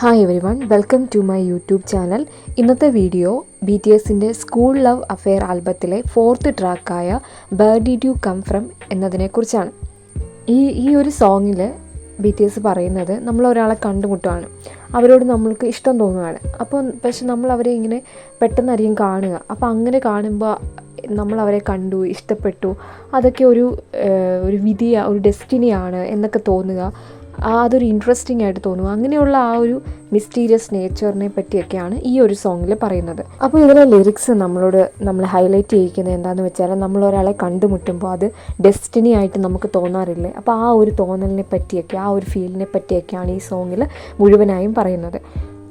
Hi everyone, welcome to my YouTube channel. ഇന്നത്തെ video BTSൻ്റെ school love affair ആൽബത്തിലെ 4th ട്രാക്കായ where did you come from എന്നതിനെക്കുറിച്ചാണ്. ഈ ഒരു സോങ്ങിൽ BTS പറയുന്നത് നമ്മൾ ഒരാളെ കണ്ടുമുട്ടുകയാണ്, അവരോട് നമ്മൾക്ക് ഇഷ്ടം തോന്നുകയാണ്. അപ്പോൾ പക്ഷെ നമ്മൾ അവരെ ഇങ്ങനെ പെട്ടെന്നായിരിക്കും കാണുക. അപ്പോൾ അങ്ങനെ കാണുമ്പോൾ നമ്മൾ അവരെ കണ്ടു, ഇഷ്ടപ്പെട്ടു, അതൊക്കെ ഒരു വിധിയാണ്, ഒരു ഡെസ്റ്റിനിയാണ് എന്നൊക്കെ തോന്നുക, അതൊരു ഇൻട്രസ്റ്റിംഗ് ആയിട്ട് തോന്നും. അങ്ങനെയുള്ള ആ ഒരു മിസ്റ്റീരിയസ് നേച്ചറിനെ പറ്റിയൊക്കെയാണ് ഈ ഒരു സോങ്ങിൽ പറയുന്നത്. അപ്പോൾ ഇതിലെ ലിറിക്സ് നമ്മൾ ഹൈലൈറ്റ് ചെയ്യിക്കുന്നത് എന്താണെന്ന് വെച്ചാൽ, നമ്മൾ ഒരാളെ കണ്ടുമുട്ടുമ്പോൾ അത് ഡെസ്റ്റിനി ആയിട്ട് നമുക്ക് തോന്നാറില്ലേ, അപ്പോൾ ആ ഒരു തോന്നലിനെ പറ്റിയൊക്കെ, ആ ഒരു ഫീലിനെ പറ്റിയൊക്കെയാണ് ഈ സോങ്ങിൽ മുഴുവനായും പറയുന്നത്.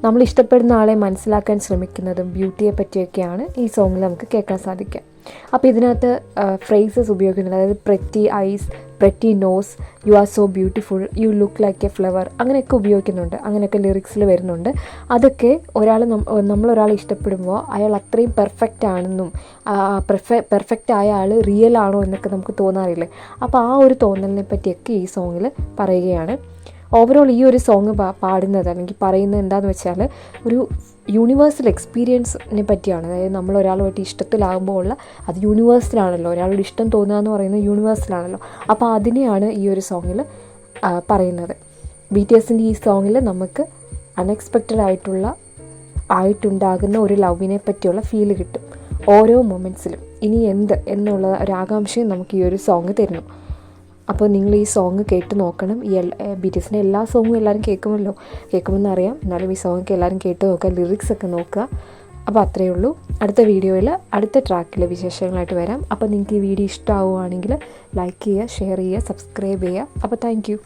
നമ്മൾ ഇഷ്ടപ്പെടുന്ന ആളെ മനസ്സിലാക്കാൻ ശ്രമിക്കുന്നതും ബ്യൂട്ടിയെ പറ്റിയൊക്കെയാണ് ഈ സോങ്ങിൽ നമുക്ക് കേൾക്കാൻ സാധിക്കുക. അപ്പോൾ ഇതിനകത്ത് ഫ്രേസസ് ഉപയോഗിക്കുന്നുണ്ട്, അതായത് pretty eyes, pretty nose, you are so beautiful, you look like a flower, അങ്ങനെയൊക്കെ ഉപയോഗിക്കുന്നുണ്ട്, അങ്ങനെയൊക്കെ ലിറിക്സിൽ വരുന്നുണ്ട്. അതൊക്കെ നമ്മളൊരാളെ ഇഷ്ടപ്പെടുമ്പോൾ അയാൾ അത്രയും പെർഫെക്റ്റ് ആണെന്നും പെർഫെക്റ്റ് ആയ ആൾ റിയൽ ആണോ എന്നൊക്കെ നമുക്ക് തോന്നാറില്ലേ. അപ്പോൾ ആ ഒരു തോന്നലിനെ പറ്റിയൊക്കെ ഈ സോങ്ങിൽ പറയുകയാണ്. ഓവറോൾ ഈ ഒരു സോങ് പാടുന്നത് അല്ലെങ്കിൽ പറയുന്നത് എന്താണെന്ന് വെച്ചാൽ, ഒരു യൂണിവേഴ്സൽ എക്സ്പീരിയൻസിനെ പറ്റിയാണ്. അതായത് നമ്മൾ ഒരാളുമായിട്ട് ഇഷ്ടത്തിലാകുമ്പോൾ ഉള്ള, അത് യൂണിവേഴ്സലാണല്ലോ, ഒരാളോട് ഇഷ്ടം തോന്നുക എന്ന് പറയുന്നത് യൂണിവേഴ്സലാണല്ലോ. അപ്പോൾ അതിനെയാണ് ഈ ഒരു സോങ്ങിൽ പറയുന്നത്. BTSൻ്റെ ഈ സോങ്ങിൽ നമുക്ക് അൺഎക്സ്പെക്റ്റഡ് ആയിട്ടുണ്ടാകുന്ന ഒരു ലവിനെ പറ്റിയുള്ള ഫീല് കിട്ടും ഓരോ മൊമെൻറ്റ്സിലും. ഇനി എന്നുള്ള ഒരു ആകാംക്ഷയും നമുക്ക് ഈ ഒരു സോങ് തരുന്നു. അപ്പോൾ നിങ്ങൾ ഈ സോങ് കേട്ട് നോക്കണം. BTSൻ്റെ എല്ലാ സോങ്ങും എല്ലാവരും കേൾക്കുമെന്നറിയാം, എന്നാലും ഈ സോങ്ങൊക്കെ എല്ലാവരും കേട്ട് നോക്കുക, ലിറിക്സ് ഒക്കെ നോക്കുക. അപ്പോൾ അത്രയേ ഉള്ളൂ. അടുത്ത വീഡിയോയിൽ അടുത്ത ട്രാക്കിലെ വിശേഷങ്ങളായിട്ട് വരാം. അപ്പോൾ നിങ്ങൾക്ക് ഈ വീഡിയോ ഇഷ്ടമാവുകയാണെങ്കിൽ ലൈക്ക് ചെയ്യുക, ഷെയർ ചെയ്യുക, സബ്സ്ക്രൈബ് ചെയ്യുക. അപ്പോൾ താങ്ക് യു.